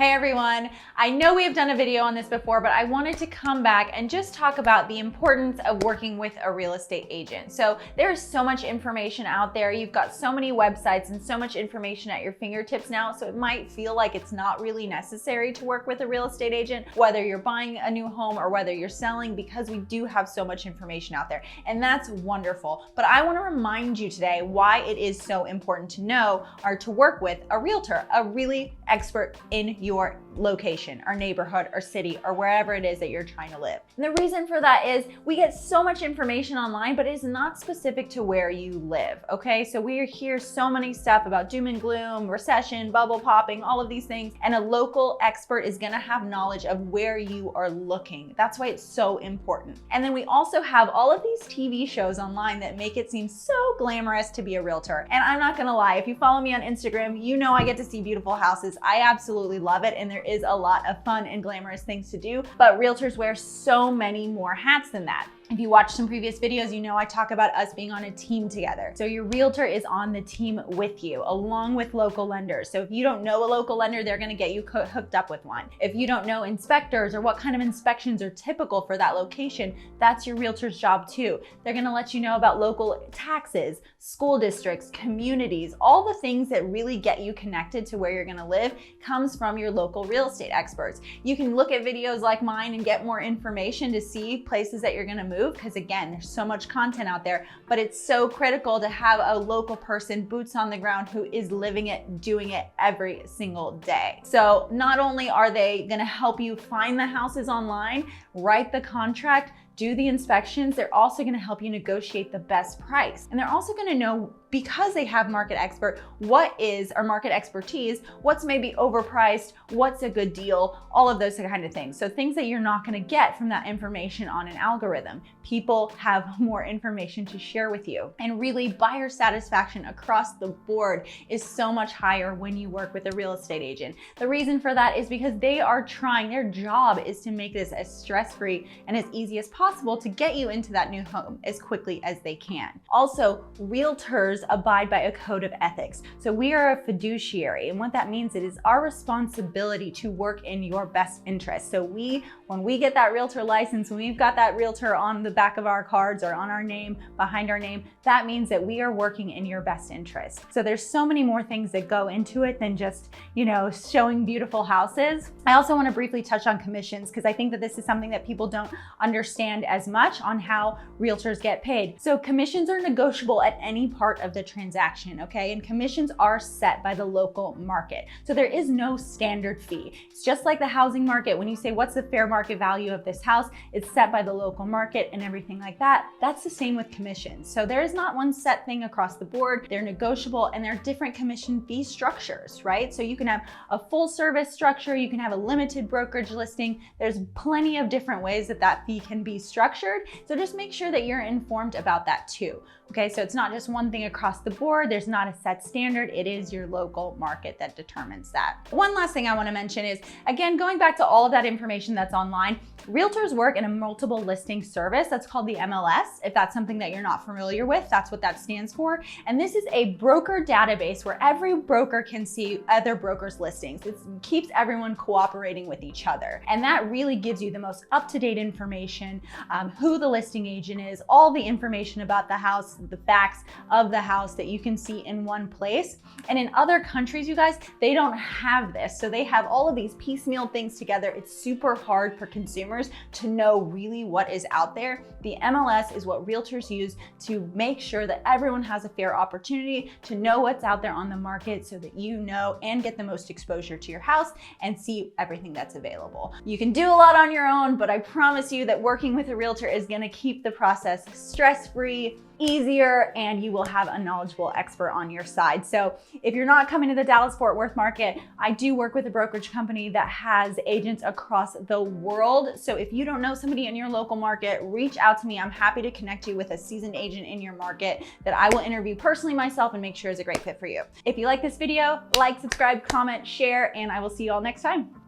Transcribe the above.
Hey everyone, I know we have done a video on this before, but I wanted to come back and just talk about the importance of working with a real estate agent. So there's so much information out there. You've got so many websites and so much information at your fingertips now. So it might feel like it's not really necessary to work with a real estate agent, whether you're buying a new home or whether you're selling, because we do have so much information out there. And that's wonderful. But I want to remind you today why it is so important to know or to work with a realtor, a really expert in your location or neighborhood or city or wherever it is that you're trying to live. And the reason for that is we get so much information online, but it's not specific to where you live, okay? So we hear so many stuff about doom and gloom, recession, bubble popping, all of these things, and a local expert is gonna have knowledge of where you are looking. That's why it's so important. And then we also have all of these TV shows online that make it seem so glamorous to be a realtor. And I'm not gonna lie, if you follow me on Instagram, you know I get to see beautiful houses. I absolutely love it, and there is a lot of fun and glamorous things to do, but realtors wear so many more hats than that. If you watch some previous videos, you know I talk about us being on a team together. So your realtor is on the team with you, along with local lenders. So if you don't know a local lender, they're gonna get you hooked up with one. If you don't know inspectors or what kind of inspections are typical for that location, that's your realtor's job too. They're gonna let you know about local taxes, school districts, communities, all the things that really get you connected to where you're gonna live comes from your local real estate experts. You can look at videos like mine and get more information to see places that you're gonna move, because again, there's so much content out there, but it's so critical to have a local person, boots on the ground, who is living it, doing it every single day. So not only are they gonna help you find the houses online, write the contract, do the inspections, they're also gonna help you negotiate the best price. And they're also gonna know, because they have market expert, what is our market expertise, what's maybe overpriced, what's a good deal, all of those kind of things. So things that you're not gonna get from that information on an algorithm. People have more information to share with you. And really, buyer satisfaction across the board is so much higher when you work with a real estate agent. The reason for that is because they are trying, their job is to make this as stress-free and as easy as possible to get you into that new home as quickly as they can. Also, realtors abide by a code of ethics. So we are a fiduciary, and what that means, it is our responsibility to work in your best interest. So when we get that realtor license, when we've got that realtor on the back of our cards or on our name, behind our name, that means that we are working in your best interest. So there's so many more things that go into it than just, showing beautiful houses. I also want to briefly touch on commissions, because I think that this is something that people don't understand as much on how realtors get paid. So commissions are negotiable at any part of the transaction, okay? And commissions are set by the local market. So there is no standard fee. It's just like the housing market. When you say, what's the fair market value of this house? It's set by the local market and everything like that. That's the same with commissions. So there is not one set thing across the board. They're negotiable, and there are different commission fee structures, right? So you can have a full service structure, you can have a limited brokerage listing. There's plenty of different ways that that fee can be structured. So just make sure that you're informed about that too. Okay, so it's not just one thing across the board. There's not a set standard. It is your local market that determines that. One last thing I want to mention is, again, going back to all of that information that's online, realtors work in a multiple listing service that's called the MLS. If that's something that you're not familiar with, that's what that stands for. And this is a broker database where every broker can see other brokers' listings. It keeps everyone cooperating with each other. And that really gives you the most up-to-date information, who the listing agent is, all the information about the house, the facts of the house that you can see in one place. And in other countries, you guys, they don't have this. So they have all of these piecemeal things together. It's super hard for consumers to know really what is out there. The MLS is what realtors use to make sure that everyone has a fair opportunity to know what's out there on the market, so that you know and get the most exposure to your house and see everything that's available. You can do a lot on your own, but I promise you that working with a realtor is going to keep the process stress-free, easier, and you will have a knowledgeable expert on your side. So if you're not coming to the Dallas-Fort Worth market, I do work with a brokerage company that has agents across the world. So if you don't know somebody in your local market, reach out to me. I'm happy to connect you with a seasoned agent in your market that I will interview personally myself and make sure is a great fit for you. If you like this video, like, subscribe, comment, share, and I will see you all next time.